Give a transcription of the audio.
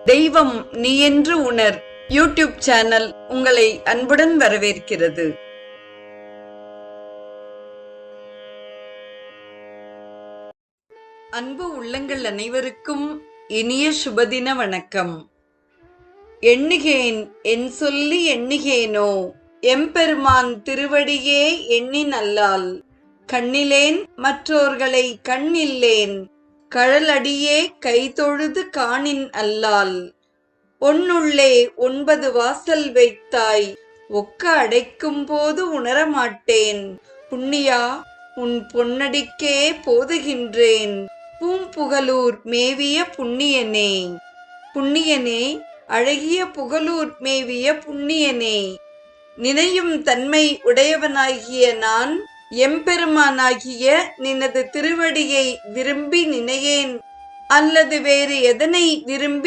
தெய்வம் நீ என்று உணர் யூடியூப் சேனல் உங்களை அன்புடன் வரவேற்கிறது. அன்பு உள்ளங்கள் அனைவருக்கும் இனிய சுபதின வணக்கம். எண்ணுகேன் என் சொல்லி எண்ணுகேனோ எம்பெருமான் திருவடியே எண்ணின் அல்லால், கண்ணிலேன் மற்றோர்களை கண்ணில்லேன் கழலடியே கைதொழுது காணின் அல்லால், ஒன்னுள்ளே 9 வாசல் வைத்தாய் ஒக்க அடைக்கும் போது உணரமாட்டேன், புண்ணியா உன் பொன்னடிக்கே போதுகின்றேன் பூம்புகலூர் மேவிய புண்ணியனே. புண்ணியனே, அழகிய புகலூர் மேவிய புண்ணியனே, நினையும் தன்மை உடையவனாகிய நான் எம்பெருமானாகிய நினது திருவடியை விரும்பி நினையேன் அல்லது வேறு எதனை விரும்பி